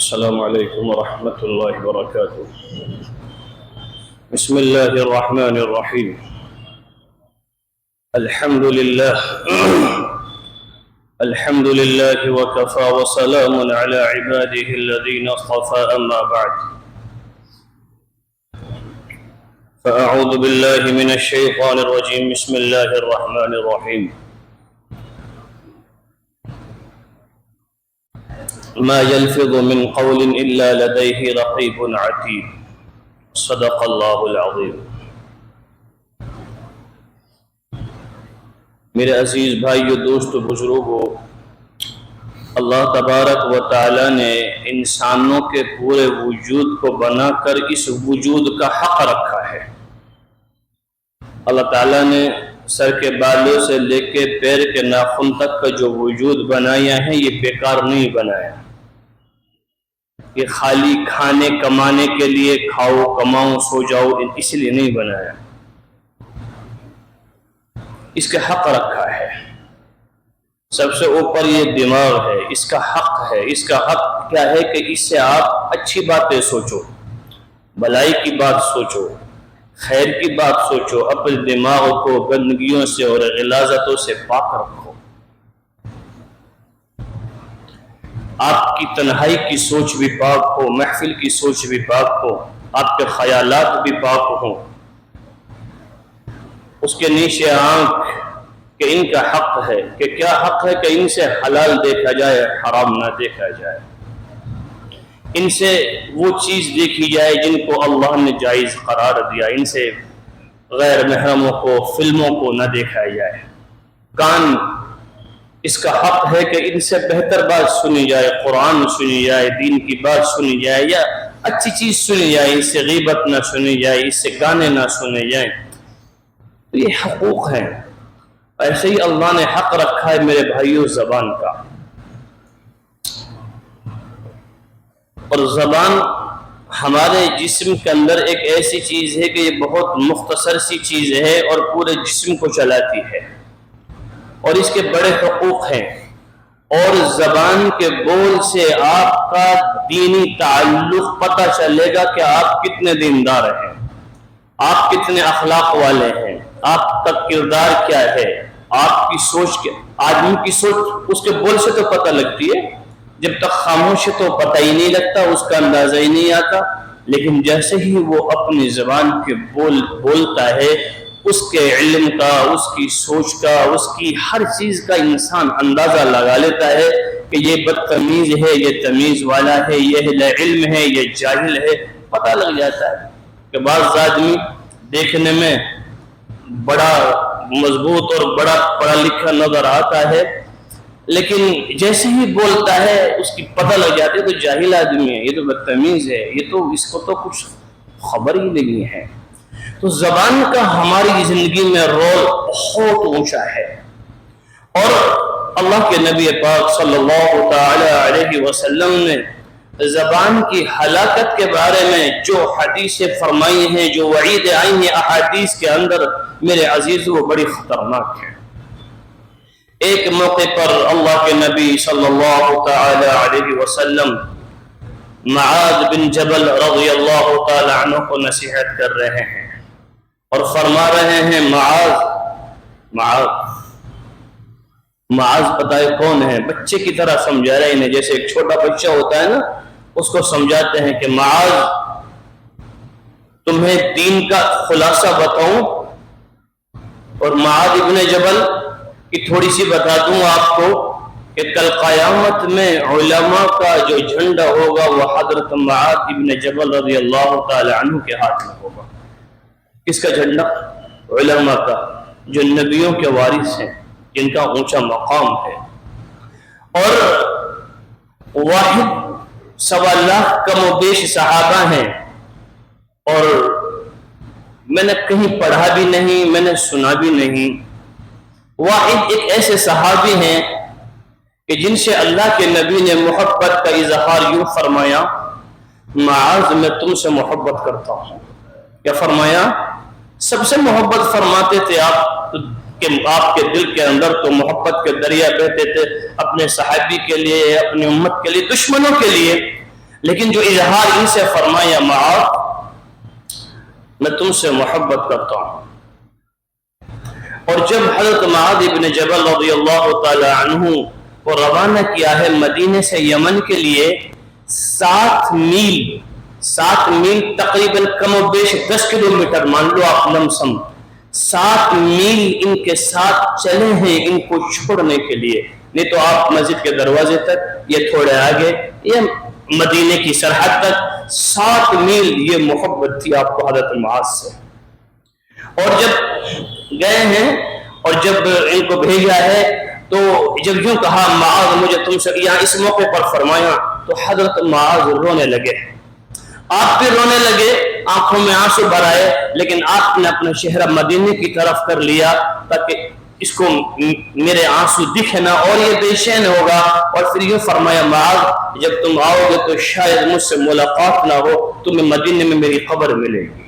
السلام عليكم ورحمة الله وبركاته. بسم الله الرحمن الرحيم. الحمد لله الحمد لله وكفى وسلام على عباده الذين اصطفى، أما بعد فأعوذ بالله من الشيطان الرجيم. بسم الله الرحمن الرحيم. ما يلفظ من قول إلا لديه رقيب عتيد. صدق اللہ العظیم. میرے عزیز بھائیو، دوستو، بزرگو، اللہ تبارک و تعالی نے انسانوں کے پورے وجود کو بنا کر اس وجود کا حق رکھا ہے. اللہ تعالیٰ نے سر کے بالوں سے لے کے پیر کے ناخن تک کا جو وجود بنایا ہے، یہ بیکار نہیں بنایا. یہ خالی کھانے کمانے کے لیے کھاؤ کماؤ سو جاؤ اس لیے نہیں بنایا. اس کا حق رکھا ہے. سب سے اوپر یہ دماغ ہے، اس کا حق ہے. اس کا حق کیا ہے کہ اس سے آپ اچھی باتیں سوچو، بھلائی کی بات سوچو، خیر کی بات سوچو. اپنے دماغ کو گندگیوں سے اور غلاظتوں سے پاک رکھو. آپ کی تنہائی کی سوچ بھی پاک ہو، محفل کی سوچ بھی پاک ہو، آپ کے خیالات بھی پاک ہوں. اس کے نیچے آنکھ کہ ان کا حق ہے، کہ کیا حق ہے کہ ان سے حلال دیکھا جائے، حرام نہ دیکھا جائے. ان سے وہ چیز دیکھی جائے جن کو اللہ نے جائز قرار دیا. ان سے غیر محرموں کو، فلموں کو نہ دیکھا جائے. کان، اس کا حق ہے کہ ان سے بہتر بات سنی جائے، قرآن سنی جائے، دین کی بات سنی جائے، یا اچھی چیز سنی جائے. اس سے غیبت نہ سنی جائے، اس سے گانے نہ سنے جائیں. تو یہ حقوق ہیں. ایسے ہی اللہ نے حق رکھا ہے میرے بھائیوں زبان کا. اور زبان ہمارے جسم کے اندر ایک ایسی چیز ہے کہ یہ بہت مختصر سی چیز ہے اور پورے جسم کو چلاتی ہے، اور اس کے بڑے حقوق ہیں. اور زبان کے بول سے آپ کا دینی تعلق پتہ چلے گا کہ آپ کتنے دیندار ہیں، آپ کتنے اخلاق والے ہیں، آپ کا کردار کیا ہے، آپ کی سوچ کیا. آدمی کی سوچ اس کے بول سے تو پتہ لگتی ہے، جب تک خاموش ہے تو پتہ ہی نہیں لگتا، اس کا اندازہ ہی نہیں آتا. لیکن جیسے ہی وہ اپنی زبان کے بولتا ہے، اس کے علم کا، اس کی سوچ کا، اس کی ہر چیز کا انسان اندازہ لگا لیتا ہے کہ یہ بدتمیز ہے، یہ تمیز والا ہے، یہ علم ہے، یہ جاہل ہے. پتہ لگ جاتا ہے کہ بعض آدمی دیکھنے میں بڑا مضبوط اور بڑا پڑھا لکھا نظر آتا ہے، لیکن جیسے ہی بولتا ہے اس کی پتہ لگ جاتی ہے تو جاہل آدمی ہے، یہ تو بدتمیز ہے، یہ تو اس کو تو کچھ خبر ہی نہیں ہے. تو زبان کا ہماری زندگی میں رول بہت اونچا ہے. اور اللہ کے نبی پاک صلی اللہ تعالی علیہ وسلم نے زبان کی ہلاکت کے بارے میں جو حدیثیں فرمائی ہیں، جو وعید آئی ہیں احادیث کے اندر، میرے عزیز وہ بڑی خطرناک ہے. ایک موقع پر اللہ کے نبی صلی اللہ تعالی علیہ وسلم معاذ بن جبل رضی اللہ تعالی عنہ کو نصیحت کر رہے ہیں اور فرما رہے ہیں، معاذ پتہ ہے کون ہے؟ بچے کی طرح سمجھا رہے ہیں، جیسے ایک چھوٹا بچہ ہوتا ہے نا، اس کو سمجھاتے ہیں کہ معاذ تمہیں دین کا خلاصہ بتاؤں. اور معاذ ابن جبل کی تھوڑی سی بتا دوں آپ کو کہ کل قیامت میں علماء کا جو جھنڈا ہوگا وہ حضرت معاذ ابن جبل رضی اللہ تعالی عنہ کے ہاتھ میں ہوگا. کس کا جھنڈا؟ علماء کا، جو نبیوں کے وارث ہیں، جن کا اونچا مقام ہے. اور واحد 1.25 لاکھ کم و بیش صحابہ ہیں. اور میں نے کہیں پڑھا بھی نہیں، میں نے سنا بھی نہیں. واحد ایک ایسے صحابی ہیں کہ جن سے اللہ کے نبی نے محبت کا اظہار یوں فرمایا، معاذ میں تم سے محبت کرتا ہوں. کیا فرمایا؟ سب سے محبت فرماتے تھے آپ کہ آپ کے دل کے اندر تو محبت کے دریا بہتے تھے، اپنے صحابی کے لیے، اپنی امت کے لیے، دشمنوں کے لیے. لیکن جو اظہار ان سے فرمایا معاذ میں تم سے محبت کرتا ہوں. اور جب حضرت معاذ ابن جبل رضی اللہ تعالی عنہ کو روانہ کیا ہے مدینے سے یمن کے لیے، 7 میل تقریباً کم و بیش 10 کلومیٹر مان لو آپ لمسم، 7 میل ان کے ساتھ چلے ہیں ان کو چھوڑنے کے لیے. نہیں تو آپ مسجد کے دروازے تک، یہ تھوڑے آگے، یہ مدینے کی سرحد تک 7 میل یہ محبت تھی آپ کو حضرت معاذ سے. اور جب گئے ہیں اور جب ان کو بھیجا ہے تو جب یوں کہا معاذ مجھے تم سے، یہاں اس موقع پر فرمایا تو حضرت معاذ رونے لگے. آپ بھی رونے لگے، آنکھوں میں آنسو بھر آئے، لیکن آپ نے اپنا چہرہ مدینے کی طرف کر لیا تاکہ اس کو میرے آنسو دکھے نہ اور یہ بے چین ہوگا. اور پھر یہ فرمایا معاذ جب تم آؤ گے تو شاید مجھ سے ملاقات نہ ہو، تمہیں مدینے میں میری قبر ملے گی.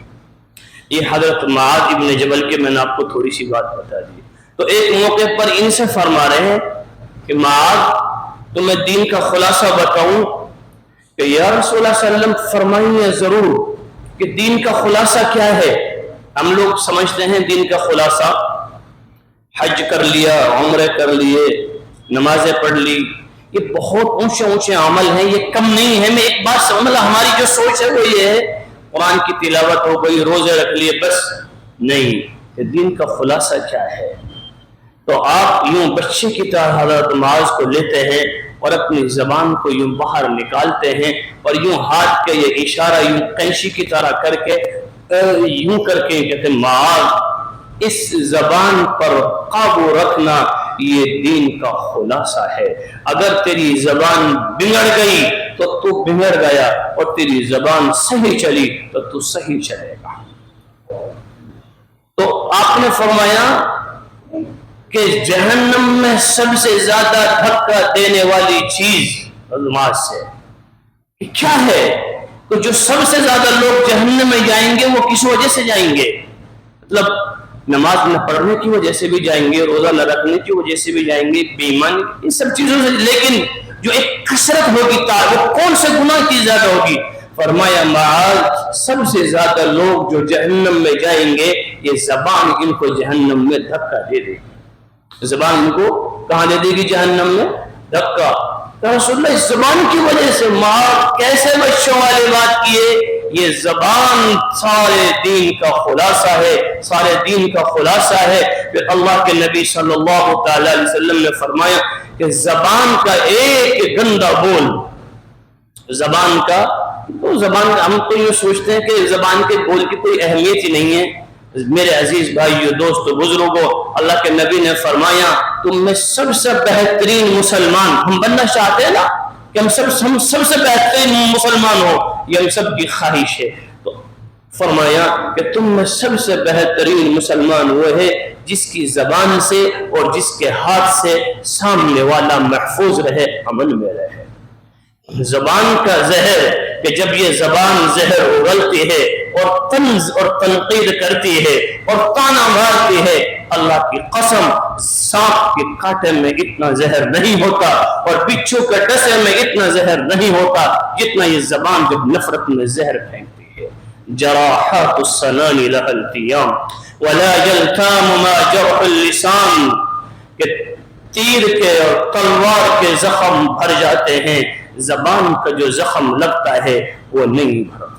یہ حضرت معاذ ابن جبل کے میں نے آپ کو تھوڑی سی بات بتا دی. تو ایک موقع پر ان سے فرما رہے ہیں کہ معاذ تمہیں دین کا خلاصہ بتاؤں کہ یا رسول اللہ صلی اللہ علیہ وسلم فرمائیے ضرور کہ دین کا خلاصہ کیا ہے. ہم لوگ سمجھتے ہیں دین کا خلاصہ حج کر لیا، عمرے کر لیے، نمازیں پڑھ لی، یہ بہت اونچے عمل ہیں، یہ کم نہیں ہے. میں ایک بات سمجھ، ہماری جو سوچ ہے وہ یہ ہے قرآن کی تلاوت ہو گئی، روزے رکھ لیے، بس نہیں. کہ دین کا خلاصہ کیا ہے؟ تو آپ یوں بچے کی طرح حضرت معاذ کو لیتے ہیں اور اپنی زبان کو یوں باہر نکالتے ہیں اور یوں ہاتھ کے یہ اشارہ یوں کینچی کی طرح کر کے یوں کر کے کہتے ہیں معاذ اس زبان پر قابو رکھنا یہ دین کا خلاصہ ہے. اگر تیری زبان بگڑ گئی تو تو بگڑ گیا، اور تیری زبان صحیح چلی تو تو صحیح چلے گا. تو آپ نے فرمایا کہ جہنم میں سب سے زیادہ دھکا دینے والی چیز نماز سے کیا ہے؟ تو جو سب سے زیادہ لوگ جہنم میں جائیں گے وہ کس وجہ سے جائیں گے؟ مطلب نماز نہ پڑھنے کی وجہ سے بھی جائیں گے، روزہ نہ رکھنے کی وجہ سے بھی جائیں گے، بے ایمانی، ان سب چیزوں سے. لیکن جو ایک کثرت ہوگی وہ کون سے گناہ کی زیادہ ہوگی؟ فرمایا معاذ سب سے زیادہ لوگ جو جہنم میں جائیں گے یہ زبان ان کو جہنم میں دھکا دے دے گی. زبان ان کو کہاں دے دے گی؟ جہنم میں دھکا. رسول اللہ اس زبان کی وجہ سے معاذ کیسے بچوں والے بات کیے؟ یہ زبان سارے دین کا خلاصہ ہے، سارے دین کا خلاصہ ہے. پھر اللہ کے نبی صلی اللہ تعالی علیہ وسلم نے فرمایا کہ زبان کا ایک گندا بول، زبان کا ہم تو یہ سوچتے ہیں کہ زبان کے بول کی کوئی اہمیت ہی نہیں ہے. میرے عزیز بھائیو، دوستو، بزرگوں، اللہ کے نبی نے فرمایا تم میں سب سے بہترین مسلمان ہم بننا چاہتے ہیں نا کہ ہم سب سے بہترین مسلمان ہو، یہ ہم سب کی خواہش ہے. تو فرمایا کہ تم میں سب سے بہترین مسلمان وہ ہے جس کی زبان سے اور جس کے ہاتھ سے سامنے والا محفوظ رہے، عمل میں رہے. زبان کا زہر کہ جب یہ زبان زہر اگلتی ہے اور طنز اور تنقید کرتی ہے اور طعنہ مارتی ہے، اللہ کی قسم سانپ کے کانٹے میں اتنا زہر نہیں ہوتا اور بچھو کے ڈسے میں اتنا زہر نہیں ہوتا جتنا یہ زبان جب نفرت میں زہر پھینکتی ہے. جراحات السنان لها التیام ولا يلتام ما جرح اللسان، کہ تیر کے اور تلوار کے زخم بھر جاتے ہیں، زبان کا جو زخم لگتا ہے وہ نہیں بھرتا.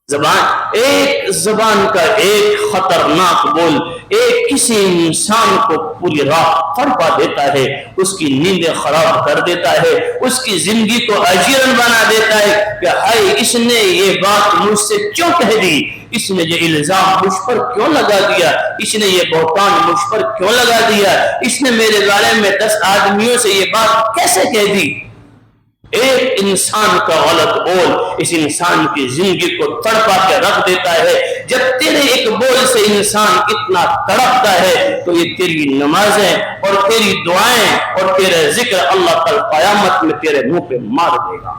زبان کا ایک خطرناک بول ایک کسی انسان کو پوری رات تڑپا دیتا ہے، اس کی نیندیں خراب کر دیتا ہے، اس کی زندگی کو اجیرن بنا دیتا ہے کہ ہائے اس نے یہ بات مجھ سے کیوں کہہ دی، اس نے یہ الزام مجھ پر کیوں لگا دیا، اس نے یہ بہتان مجھ پر کیوں لگا دیا، اس نے میرے بارے میں 10 آدمیوں سے یہ بات کیسے کہہ دی. ایک انسان کا غلط بول اس انسان کی زندگی کو تڑپا کے رکھ دیتا ہے. جب تیرے ایک بول سے انسان اتنا تڑپتا ہے تو یہ تیری نمازیں اور تیری دعائیں اور تیرے ذکر اللہ کل قیامت میں تیرے منہ پہ مار دے گا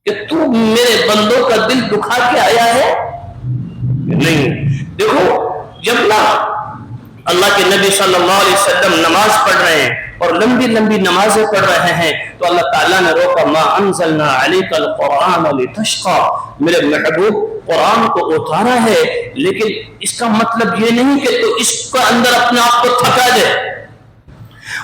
کہ تو میرے بندوں کا دل دکھا کے آیا ہے. نہیں، دیکھو جب نا اللہ کے نبی صلی اللہ علیہ وسلم نماز پڑھ رہے ہیں اور لمبی لمبی نمازیں پڑھ رہے ہیں تو اللہ تعالیٰ نے روکا ما انزلنا علیک القرآن لتشقى، میرے محبوب قرآن کو اتارا ہے لیکن اس کا مطلب یہ نہیں کہ تو اس کے اندر اپنے آپ کو تھکا دے.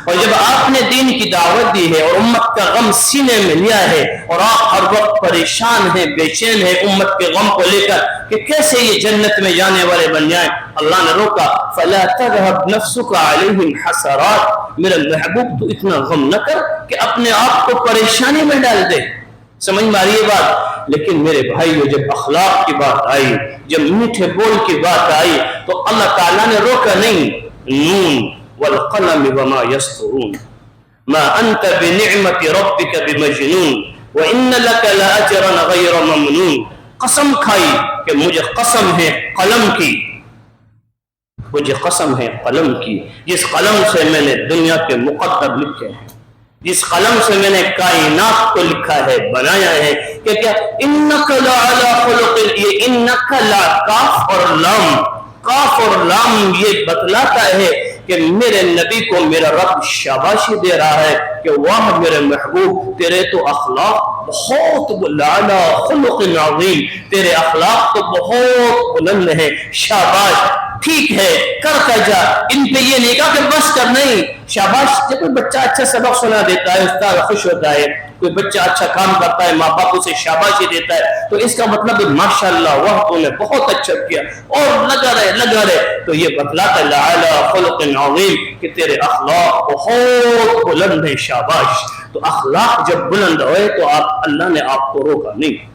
اور جب آپ نے دین کی دعوت دی ہے اور امت کا غم سینے میں لیا ہے اور آپ ہر وقت پریشان ہیں، بے چین ہیں امت کے غم کو لے کر کہ کیسے یہ جنت میں جانے والے بن جائیں، اللہ نے روکا فلا تذهب نفسك عليهم حسرات، میرا محبوب تو اتنا غم نہ کر کہ اپنے آپ کو پریشانی میں ڈال دے. سمجھ میں آ رہی ہے بات؟ لیکن میرے بھائیو جب اخلاق کی بات آئی، جب میٹھے بول کی بات آئی تو اللہ تعالیٰ نے روکا نہیں. نون والقلم وما يسطرون ما انت بنعمت ربك بمجنون وان لك لاجرا غير ممنون. قسم کھائی کہ مجھے قسم ہے قلم کی، مجھے قسم ہے قلم کی، جس قلم سے میں نے دنیا کے مقدر لکھے ہیں، جس قلم سے میں نے کائنات کو لکھا ہے، بنایا ہے کہ کیا انک لعلی خلق، یہ انک لا کاف اور لام، کاف اور لام یہ بتلاتا ہے کہ میرے نبی کو میرا رب شاباشی دے رہا ہے کہ واہ میرے محبوب تیرے تو اخلاق بہت لعلی خلق عظیم، تیرے اخلاق تو بہت بلند ہے، شاباش، ٹھیک ہے کرتا جا. ان پہ یہ نہیں کہا کہ بس کر، نہیں، شاباش. جب کوئی بچہ اچھا سبق سنا دیتا ہے استاد خوش ہوتا ہے، کوئی بچہ اچھا کام کرتا ہے ماں باپ اسے شاباشی دیتا ہے تو اس کا مطلب ماشاءاللہ واہ تو نے بہت اچھا کیا اور لگا رہے، تو یہ بتلاتا ہے لعلی خلق عظیم کہ تیرے اخلاق بہت بلند ہیں، شاباش. تو اخلاق جب بلند ہوئے تو اللہ نے آپ کو روکا نہیں.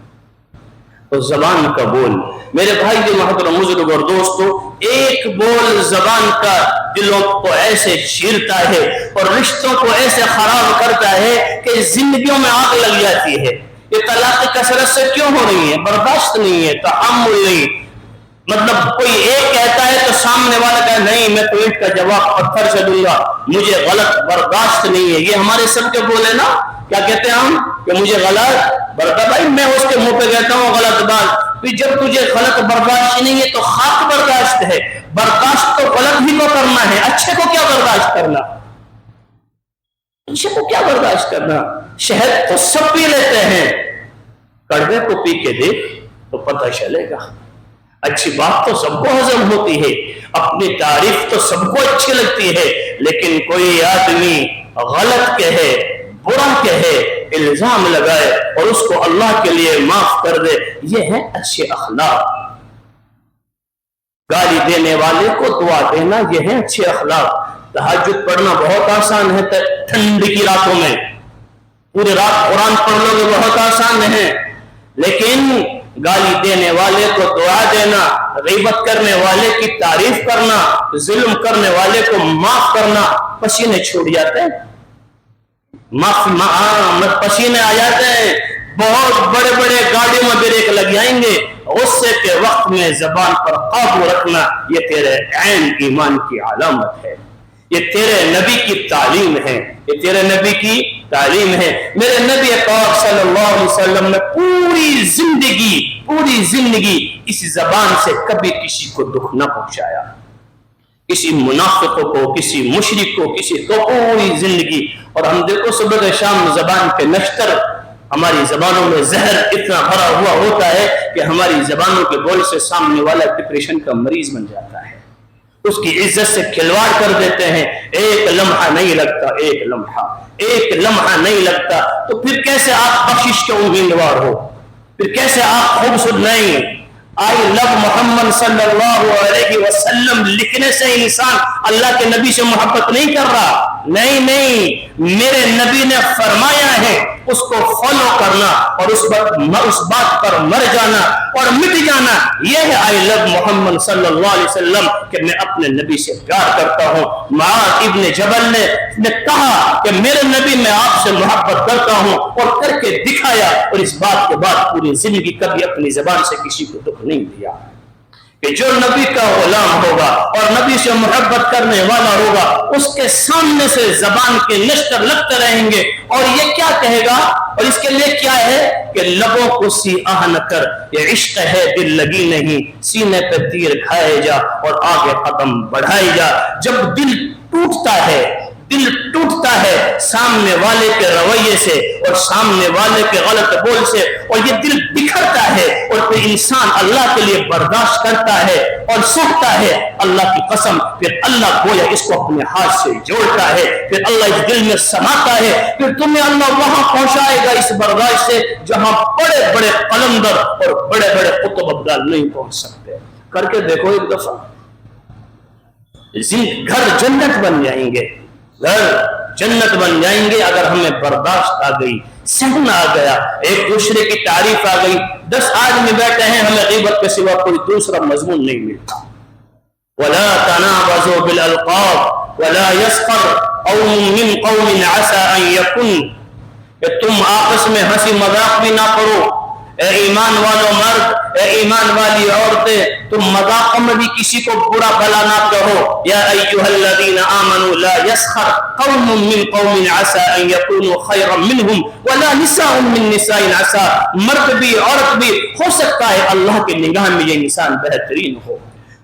تو زبان کا بول، میرے بھائی جو محترم بزرگ اور دوستو، ایک بول زبان کا دلوں کو ایسے چیرتا ہے اور رشتوں کو ایسے خراب کرتا ہے کہ زندگیوں میں آگ لگ جاتی ہے. یہ طلاق کثرت سے کیوں ہو رہی ہے؟ برداشت نہیں ہے، تحمل نہیں. مطلب کوئی ایک کہتا ہے تو سامنے والا کہتا ہے نہیں میں تو اینٹ کا جواب پتھر سے دوں گا، مجھے غلط برداشت نہیں ہے. یہ ہمارے سب کے بولے نا، کیا کہتے ہیں ہم کہ مجھے غلط برداشت، بھائی میں اس کے منہ پہ کہتا ہوں غلط بات. جب تجھے غلط برداشت نہیں ہے تو خاک برداشت ہے. برداشت تو غلط ہی کو کرنا ہے، اچھے کو کیا برداشت کرنا، اچھے کو کیا برداشت کرنا. شہد تو سب پی لیتے ہیں، کڑوے کو پی کے دیکھ تو پتہ چلے گا. اچھی بات تو سب کو ہضم ہوتی ہے، اپنی تعریف تو سب کو اچھی لگتی ہے، لیکن کوئی آدمی غلط کہے، برا کہے، الزام لگائے اور اس کو اللہ کے لیے معاف کر دے، یہ ہے اچھے اخلاق. گالی دینے والے کو دعا دینا، یہ ہے اچھے اخلاق. تہجد پڑھنا بہت آسان ہے ٹھنڈ کی راتوں میں، پورے رات قرآن پڑھ لو گے بہت آسان ہے، لیکن گالی دینے والے کو دعا دینا، غیبت کرنے والے کی تعریف کرنا، ظلم کرنے والے کو معاف کرنا، پسینے چھوڑ جاتے ہیں، پسینے آ جاتے ہیں. بہت بڑے بڑے گاڑیوں میں بریک لگ جائیں گے. غصے کے وقت میں زبان پر قابو رکھنا یہ تیرے عین ایمان کی علامت ہے، یہ تیرے نبی کی تعلیم ہے، یہ تیرے نبی کی تعلیم ہے. میرے نبی پاک صلی اللہ علیہ وسلم نے پوری زندگی اس زبان سے کبھی کسی کو دکھ نہ پہنچایا، کسی منافق کو، کسی مشرک کو، کسی کو، پوری زندگی. اور ہم دیکھو صبح شام زبان کے نشتر، ہماری زبانوں میں زہر اتنا بھرا ہوا ہوتا ہے کہ ہماری زبانوں کے بول سے سامنے والا ڈپریشن کا مریض بن جاتا ہے، اس کی عزت سے کھلواڑ کر دیتے ہیں. ایک لمحہ نہیں لگتا، ایک لمحہ نہیں لگتا. تو پھر کیسے آپ بخشش کے امیدوار ہو؟ پھر کیسے آپ خوبصورت نہیں؟ آئی لو محمد صلی اللہ علیہ وسلم لکھنے سے انسان اللہ کے نبی سے محبت نہیں کر رہا. نہیں، میرے نبی نے فرمایا ہے اس کو فالو کرنا اور اس بات پر مر جانا اور مٹ جانا. یہ ہے آئی لو محمد صلی اللہ علیہ وسلم کہ میں اپنے نبی سے پیار کرتا ہوں. معاذ ابن جبل نے کہا کہ میرے نبی میں آپ سے محبت کرتا ہوں اور کر کے دکھایا، اور اس بات کے بعد پوری زندگی کبھی اپنی زبان سے کسی کو دکھ نہیں دیا. کہ جو نبی کا غلام ہوگا اور نبی سے محبت کرنے والا ہوگا اس کے سامنے سے زبان کے نشتر لگتے رہیں گے. اور یہ کیا کہے گا اور اس کے لیے کیا ہے کہ لبوں کو سیاہ نہ کر، یہ عشق ہے دل لگی نہیں، سینے پہ تیر کھائے جا اور آگے قدم بڑھائے جا. جب دل ٹوٹتا ہے، دل ٹوٹتا ہے سامنے والے کے رویے سے اور سامنے والے کے غلط بول سے، اور یہ دل بکھرتا ہے، اور پھر انسان اللہ کے لیے برداشت کرتا ہے اور سہتا ہے۔ اللہ کی قسم پھر اللہ گویا اس کو اپنے ہاتھ سے جوڑتا ہے، پھر اللہ اس دل میں سماتا ہے، پھر تمہیں اللہ وہاں پہنچائے گا اس برداشت سے جہاں بڑے بڑے قلندر اور بڑے بڑے قطب ابدال نہیں پہنچ سکتے۔ کر کے دیکھو ایک دفعہ، گھر جنت بن جائیں گے، گھر جنت بن جائیں گے اگر ہمیں برداشت آ گئی، سہنا آ گیا، ایک دوسرے کی تعریف آ گئی۔ 10 آدمی بیٹھے ہیں، ہمیں غیبت کے سوا کوئی دوسرا مضمون نہیں ملتا۔ وَلَا تَنَابَزُوا بِالْأَلْقَابِ وَلَا يَسْخَرْ قَوْمٌ مِّن قَوْمٍ عَسَىٰ أَن يَكُونُوا، کہ تم آپس میں ہنسی مذاق بھی نہ کرو، اے ایمان والو مرد، اے ایمان والی عورتیں، تم مذاق میں بھی کسی کو برا بھلا نہ کہو۔ یا ایھا الذین آمنوا لا یسخر قوم من قوم عسى ان یکونوا خیرا منہم ولا نساء من نساء عسى، مرد بھی عورت بھی ہو سکتا ہے اللہ کی نگاہ میں یہ انسان بہترین ہو۔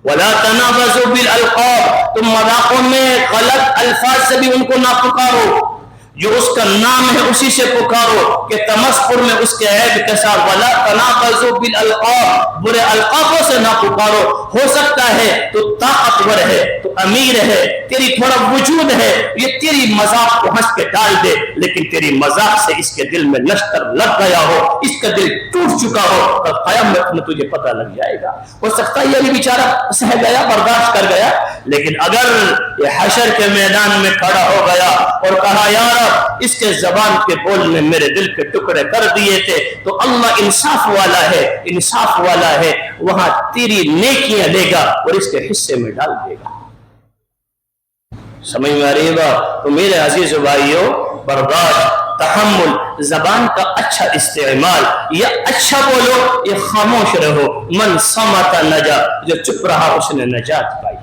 ولا تنابزوا بالالقاب، تم مذاقوں میں غلط الفاظ سے بھی ان کو نہ پکارو، جو اس کا نام ہے اسی سے پکارو، کہ تمسخر میں اس کے عیب کے ساتھ۔ ولا تنابزوا بالالقاب، برے القابوں سے نہ پکارو۔ ہو سکتا ہے تو طاقتور ہے، تو امیر ہے، تیری تھوڑا وجود ہے، یہ تیری مذاق کو ہنس کے ڈال دے، لیکن تیری مذاق سے اس کے دل میں نشتر لگ گیا ہو، اس کا دل ٹوٹ چکا ہو، اور قیامت میں تجھے پتہ لگ جائے گا۔ ہو سکتا ہے یہ بھی بیچارہ سہ گیا، برداشت کر گیا، لیکن اگر یہ حشر کے میدان میں کھڑا ہو گیا اور کہا یا رب اس کے زبان کے بول نے میرے دل کے ٹکڑے کر دیے تھے، تو اللہ انصاف والا ہے، انصاف والا ہے، وہاں تیری نیکیاں لے گا اور اس کے حصے میں ڈال دے گا۔ سمجھ میں آ رہی ہے بات؟ تو میرے عزیز بھائیوں، برداشت، تحمل، زبان کا اچھا استعمال، یا اچھا بولو یا خاموش رہو۔ من صمت نجا، جو چپ رہا اس نے نجات پائی۔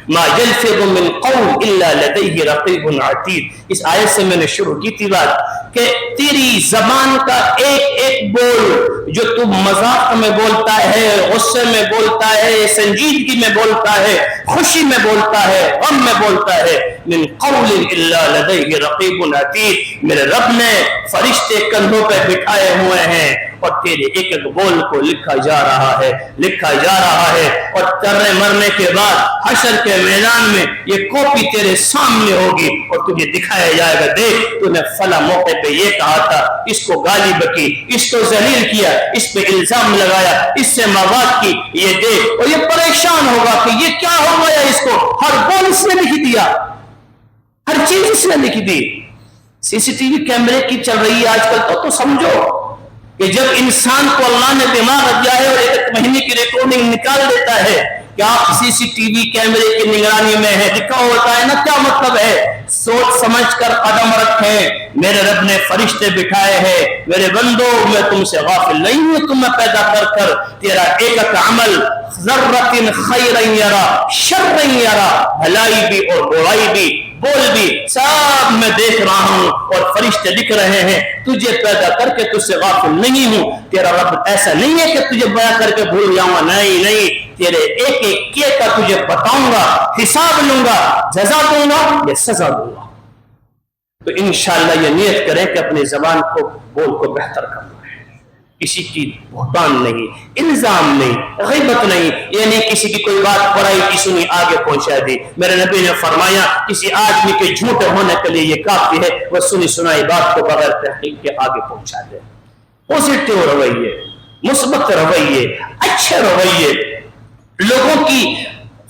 ما یلفظ من قول الا لدیہ رقیب عتید، اس آیت سے میں نے شروع کی تھی بات کہ تیری زبان کا ایک ایک بول جو تو مذاق میں بولتا ہے، غصے میں بولتا ہے، سنجیدگی میں بولتا ہے، خوشی میں بولتا ہے، غم میں بولتا ہے، من قول الا لدیہ رقیب عتید، میرے رب نے فرشتے کندھوں پہ بٹھائے ہوئے ہیں اور تیرے ایک ایک بول کو لکھا جا رہا ہے، لکھا جا رہا ہے، اور تیرے مرنے کے بعد حشر کے میدان میں یہ کاپی تیرے سامنے ہوگی اور تجھے دکھایا جائے گا، دیکھ تو نے فلاں موقع پہ یہ کہا تھا، اس کو گالی بکی، اس کو ذلیل کیا، اس پہ الزام لگایا، اس سے مواد کی، یہ دیکھ، اور یہ پریشان ہوگا کہ یہ کیا ہو گیا، اس کو ہر بول اس نے لکھ دیا، ہر چیز اس نے لکھ دی۔ سی سی ٹی وی کیمرے کی چل رہی ہے آج کل، تو سمجھو کہ جب انسان کو اللہ نے دماغ دیا ہے اور ایک مہینے کی ریکارڈنگ نکال دیتا ہے کہ آپ سی سی ٹی وی کیمرے کی نگرانی میں ہے، لکھا ہوتا ہے نا، کیا مطلب ہے؟ سوچ سمجھ کر قدم رکھیں، میرے رب نے فرشتے بٹھائے ہیں، میرے بندو میں تم سے غافل نہیں ہوں، تمہیں پیدا کر تیرا ایک ایک عمل ذرۃ خیرا یرا شرا یرا، بھلائی بھی اور برائی بھی، بول بھی، سب میں دیکھ رہا ہوں اور فرشتے لکھ رہے ہیں، تجھے پیدا کر کے تجھ سے غافل نہیں ہوں۔ تیرا رب ایسا نہیں ہے کہ تجھے بیان کر کے بھول جاؤں گا، نہیں نہیں، تیرے ایک ایک کیے کا تجھے بتاؤں گا، حساب لوں گا، جزا دوں گا یا سزا دوں گا۔ تو انشاءاللہ یہ نیت کریں کہ اپنی زبان کو، بول کو بہتر کرنا ہے، کسی کی بہتان نہیں، الزام نہیں، غیبت نہیں، یعنی کسی کی کوئی بات برائی کی سنی آگے پہنچا دی۔ میرے نبی نے فرمایا کسی آدمی کے جھوٹے ہونے کے لیے یہ کافی ہے وہ سنی سنائی بات کو بغیر تحقیق کے آگے پہنچا دے۔ پازیٹیو رویے، مثبت رویے، اچھے رویے، لوگوں کی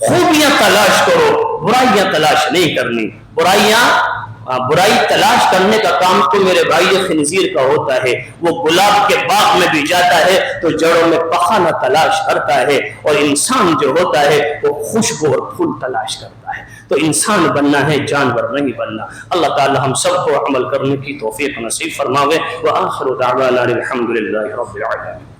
خوبیاں تلاش کرو، برائیاں تلاش نہیں کرنی۔ برائی تلاش کرنے کا کام تو میرے بھائی خنزیر کا ہوتا ہے، وہ گلاب کے باغ میں بھی جاتا ہے تو جڑوں میں پخانہ تلاش کرتا ہے، اور انسان جو ہوتا ہے وہ خوشبو اور پھول تلاش کرتا ہے۔ تو انسان بننا ہے، جانور نہیں بننا۔ اللہ تعالی ہم سب کو عمل کرنے کی توفیق نصیب فرماوے۔ وآخر دعوانا الحمد للہ رب العالمین۔